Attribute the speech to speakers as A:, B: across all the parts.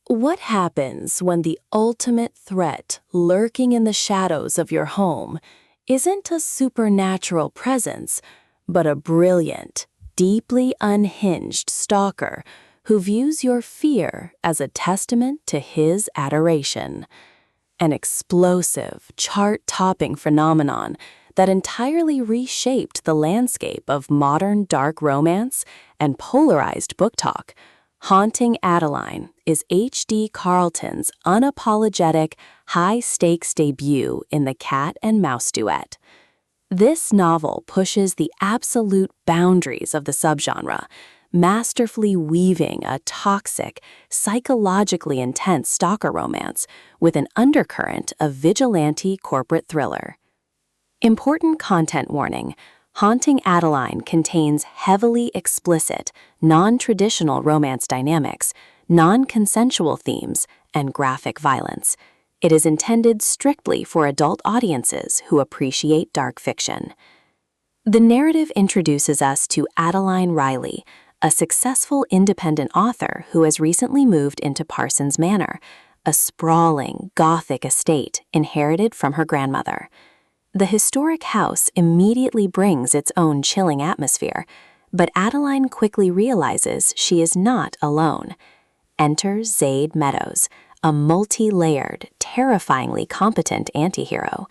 A: What happens when the ultimate threat lurking in the shadows of your home isn't a supernatural presence, but a brilliant, deeply unhinged stalker who views your fear as a testament to his adoration? An explosive, chart-topping phenomenon that entirely reshaped the landscape of modern dark romance and polarized book talk. Haunting Adeline is H.D. Carlton's unapologetic, high-stakes debut in the Cat and Mouse Duet. This novel pushes the absolute boundaries of the subgenre, masterfully weaving a toxic, psychologically intense stalker romance with an undercurrent of vigilante corporate thriller. Important content warning: Haunting Adeline contains heavily explicit, non-traditional romance dynamics, non-consensual themes, and graphic violence. It is intended strictly for adult audiences who appreciate dark fiction. The narrative introduces us to Adeline Reilly, a successful independent author who has recently moved into Parsons Manor, a sprawling, gothic estate inherited from her grandmother. The historic house immediately brings its own chilling atmosphere, but Adeline quickly realizes she is not alone. Enter Zade Meadows, a multi-layered, terrifyingly competent anti-hero.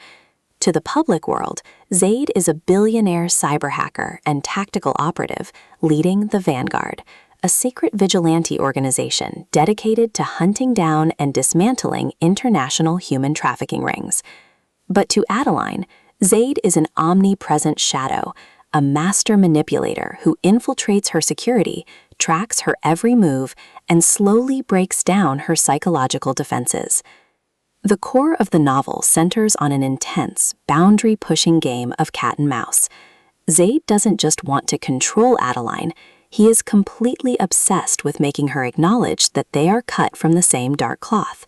A: To the public world, Zade is a billionaire cyber hacker and tactical operative leading the Vanguard, a secret vigilante organization dedicated to hunting down and dismantling international human trafficking rings. But to Adeline, Zade is an omnipresent shadow, a master manipulator who infiltrates her security, tracks her every move, and slowly breaks down her psychological defenses. The core of the novel centers on an intense, boundary-pushing game of cat and mouse. Zade doesn't just want to control Adeline, he is completely obsessed with making her acknowledge that they are cut from the same dark cloth.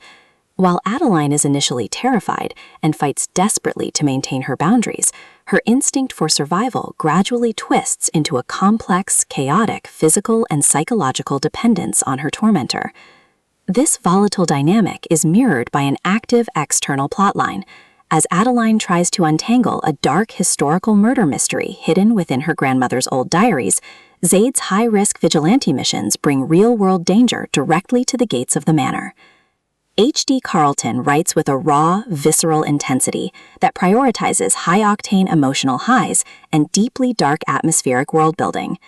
A: While Adeline is initially terrified and fights desperately to maintain her boundaries, her instinct for survival gradually twists into a complex, chaotic physical and psychological dependence on her tormentor. This volatile dynamic is mirrored by an active external plotline, as Adeline tries to untangle a dark historical murder mystery hidden within her grandmother's old diaries. Zade's high-risk vigilante missions bring real-world danger directly to the gates of the manor. H.D. Carlton writes with a raw, visceral intensity that prioritizes high-octane emotional highs and deeply dark atmospheric world-building.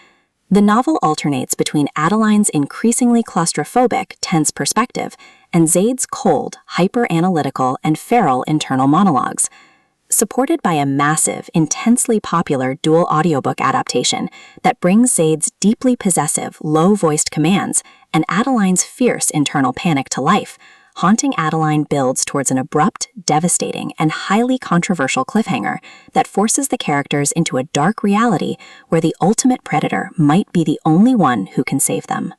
A: The novel alternates between Adeline's increasingly claustrophobic, tense perspective and Zade's cold, hyper-analytical, and feral internal monologues. Supported by a massive, intensely popular dual audiobook adaptation that brings Zade's deeply possessive, low-voiced commands and Adeline's fierce internal panic to life, Haunting Adeline builds towards an abrupt, devastating, and highly controversial cliffhanger that forces the characters into a dark reality where the ultimate predator might be the only one who can save them.